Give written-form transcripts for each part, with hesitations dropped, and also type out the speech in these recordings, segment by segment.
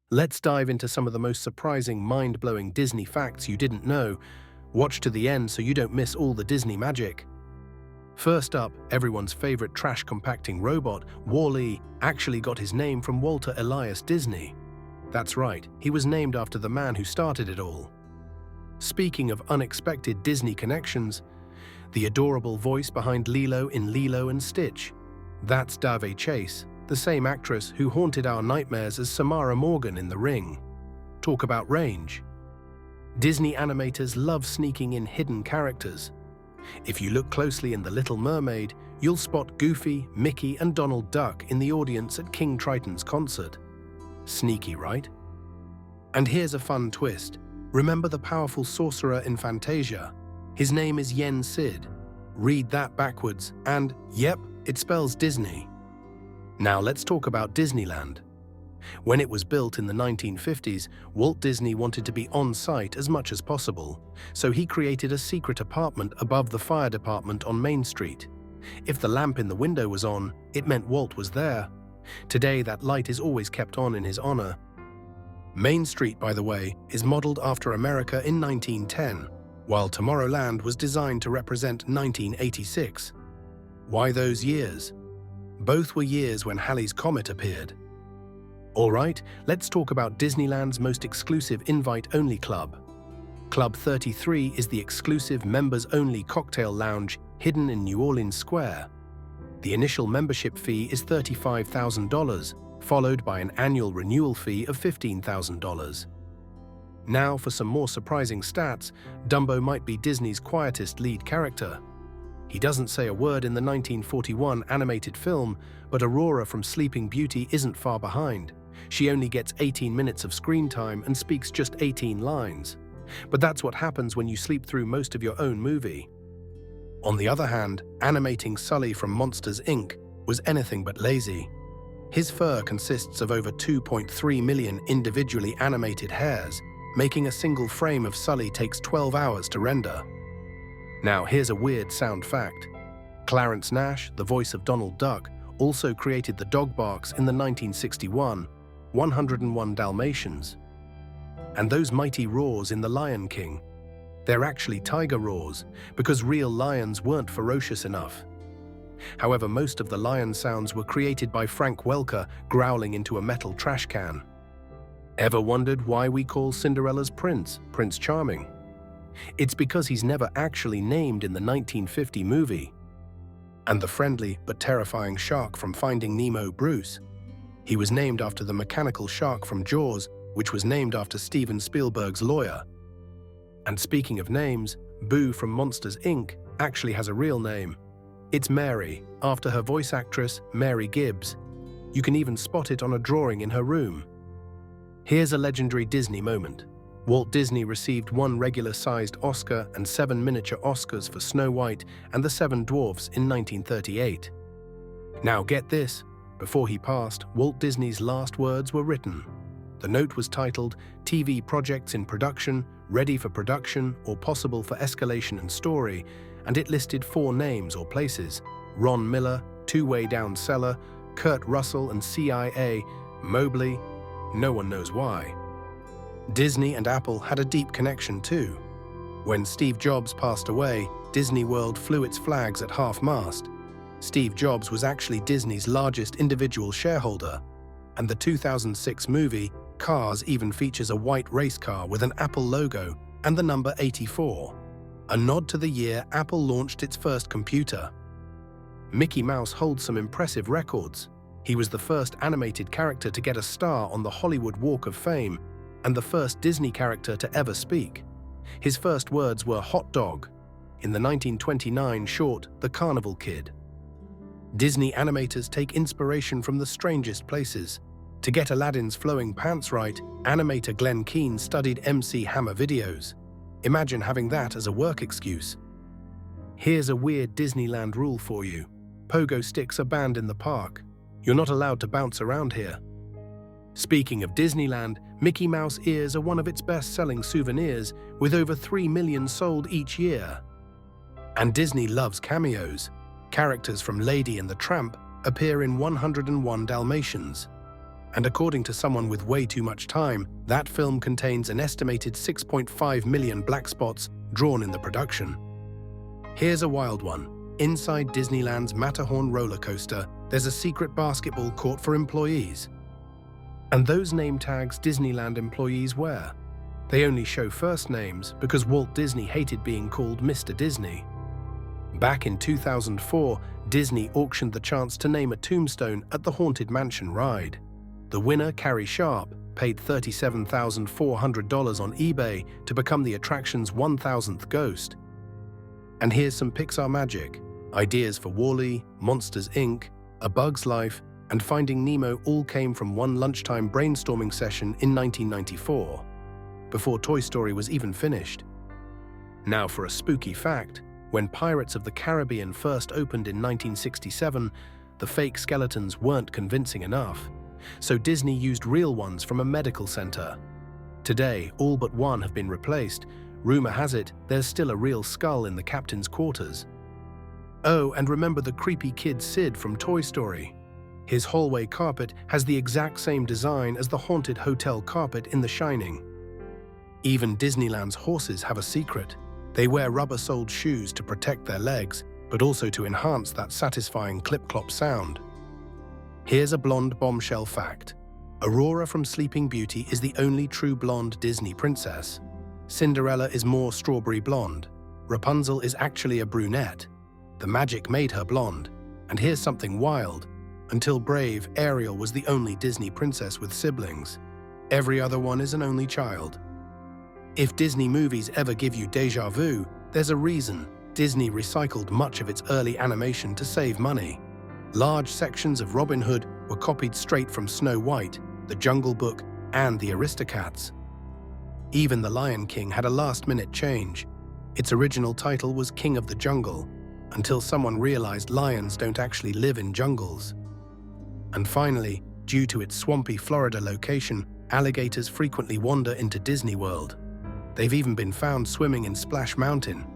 Let's dive into some of the most surprising, mind-blowing Disney facts you didn't know. Watch to the end so you don't miss all the Disney magic. First up, everyone's favorite trash compacting robot, Wall-E, actually got his name from Walter Elias Disney. That's right, he was named after the man who started it all. Speaking of unexpected Disney connections, the adorable voice behind Lilo in Lilo and Stitch. That's Davy Chase, the same actress who haunted our nightmares as Samara Morgan in The Ring. Talk about range. Disney animators love sneaking in hidden characters. If you look closely in The Little Mermaid, you'll spot Goofy, Mickey, and Donald Duck in the audience at King Triton's concert. Sneaky, right? And here's a fun twist. Remember the powerful sorcerer in Fantasia? His name is Yen Sid. Read that backwards, and yep, it spells Disney. Now let's talk about Disneyland. When it was built in the 1950s, Walt Disney wanted to be on-site as much as possible, so he created a secret apartment above the fire department on Main Street. If the lamp in the window was on, it meant Walt was there. Today, that light is always kept on in his honor. Main Street, by the way, is modeled after America in 1910, while Tomorrowland was designed to represent 1986. Why those years? Both were years when Halley's Comet appeared. Alright, let's talk about Disneyland's most exclusive invite-only club. Club 33 is the exclusive members-only cocktail lounge hidden in New Orleans Square. The initial membership fee is $35,000, followed by an annual renewal fee of $15,000. Now for some more surprising stats, Dumbo might be Disney's quietest lead character. He doesn't say a word in the 1941 animated film, but Aurora from Sleeping Beauty isn't far behind. She only gets 18 minutes of screen time and speaks just 18 lines. But that's what happens when you sleep through most of your own movie. On the other hand, animating Sully from Monsters, Inc. was anything but lazy. His fur consists of over 2.3 million individually animated hairs, making a single frame of Sully takes 12 hours to render. Now here's a weird sound fact. Clarence Nash, the voice of Donald Duck, also created the dog barks in the 1961 101 Dalmatians. And those mighty roars in The Lion King, they're actually tiger roars because real lions weren't ferocious enough. However, most of the lion sounds were created by Frank Welker growling into a metal trash can. Ever wondered why we call Cinderella's prince Prince Charming? It's because he's never actually named in the 1950 movie. And the friendly but terrifying shark from Finding Nemo, Bruce, he was named after the mechanical shark from Jaws, which was named after Steven Spielberg's lawyer. And speaking of names, Boo from Monsters, Inc. actually has a real name. It's Mary, after her voice actress, Mary Gibbs. You can even spot it on a drawing in her room. Here's a legendary Disney moment. Walt Disney received 1 regular-sized Oscar and 7 miniature Oscars for Snow White and the Seven Dwarfs in 1938. Now get this, before he passed, Walt Disney's last words were written. The note was titled, "TV Projects in Production, Ready for Production or Possible for Escalation and Story," and it listed 4 names or places: Ron Miller, Two-Way Down Cellar, Kurt Russell and CIA, Mobley. No one knows why. Disney and Apple had a deep connection too. When Steve Jobs passed away, Disney World flew its flags at half-mast. Steve Jobs was actually Disney's largest individual shareholder, and the 2006 movie, Cars, even features a white race car with an Apple logo and the number 84, a nod to the year Apple launched its first computer. Mickey Mouse holds some impressive records. He was the first animated character to get a star on the Hollywood Walk of Fame and the first Disney character to ever speak. His first words were "hot dog" in the 1929 short The Carnival Kid. Disney animators take inspiration from the strangest places. To get Aladdin's flowing pants right, animator Glenn Keane studied MC Hammer videos. Imagine having that as a work excuse. Here's a weird Disneyland rule for you. Pogo sticks are banned in the park. You're not allowed to bounce around here. Speaking of Disneyland, Mickey Mouse ears are one of its best-selling souvenirs, with over 3 million sold each year. And Disney loves cameos. Characters from Lady and the Tramp appear in 101 Dalmatians. And according to someone with way too much time, that film contains an estimated 6.5 million black spots drawn in the production. Here's a wild one. Inside Disneyland's Matterhorn roller coaster, there's a secret basketball court for employees. And those name tags Disneyland employees wear. They only show first names because Walt Disney hated being called Mr. Disney. Back in 2004, Disney auctioned the chance to name a tombstone at the Haunted Mansion ride. The winner, Carrie Sharp, paid $37,400 on eBay to become the attraction's 1,000th ghost. And here's some Pixar magic. Ideas for WALL-E, Monsters, Inc., A Bug's Life, and Finding Nemo all came from one lunchtime brainstorming session in 1994, before Toy Story was even finished. Now for a spooky fact. When Pirates of the Caribbean first opened in 1967, the fake skeletons weren't convincing enough, so Disney used real ones from a medical center. Today, all but one have been replaced. Rumor has it there's still a real skull in the captain's quarters. Oh, and remember the creepy kid Sid from Toy Story. His hallway carpet has the exact same design as the haunted hotel carpet in The Shining. Even Disneyland's horses have a secret. They wear rubber-soled shoes to protect their legs, but also to enhance that satisfying clip-clop sound. Here's a blonde bombshell fact. Aurora from Sleeping Beauty is the only true blonde Disney princess. Cinderella is more strawberry blonde. Rapunzel is actually a brunette. The magic made her blonde. And here's something wild. Until Brave, Ariel was the only Disney princess with siblings. Every other one is an only child. If Disney movies ever give you déjà vu, there's a reason. Disney recycled much of its early animation to save money. Large sections of Robin Hood were copied straight from Snow White, The Jungle Book, and The Aristocats. Even The Lion King had a last-minute change. Its original title was King of the Jungle, until someone realized lions don't actually live in jungles. And finally, due to its swampy Florida location, alligators frequently wander into Disney World. They've even been found swimming in Splash Mountain,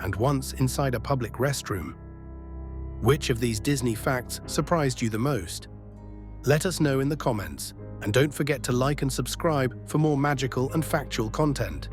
and once inside a public restroom. Which of these Disney facts surprised you the most? Let us know in the comments, and don't forget to like and subscribe for more magical and factual content.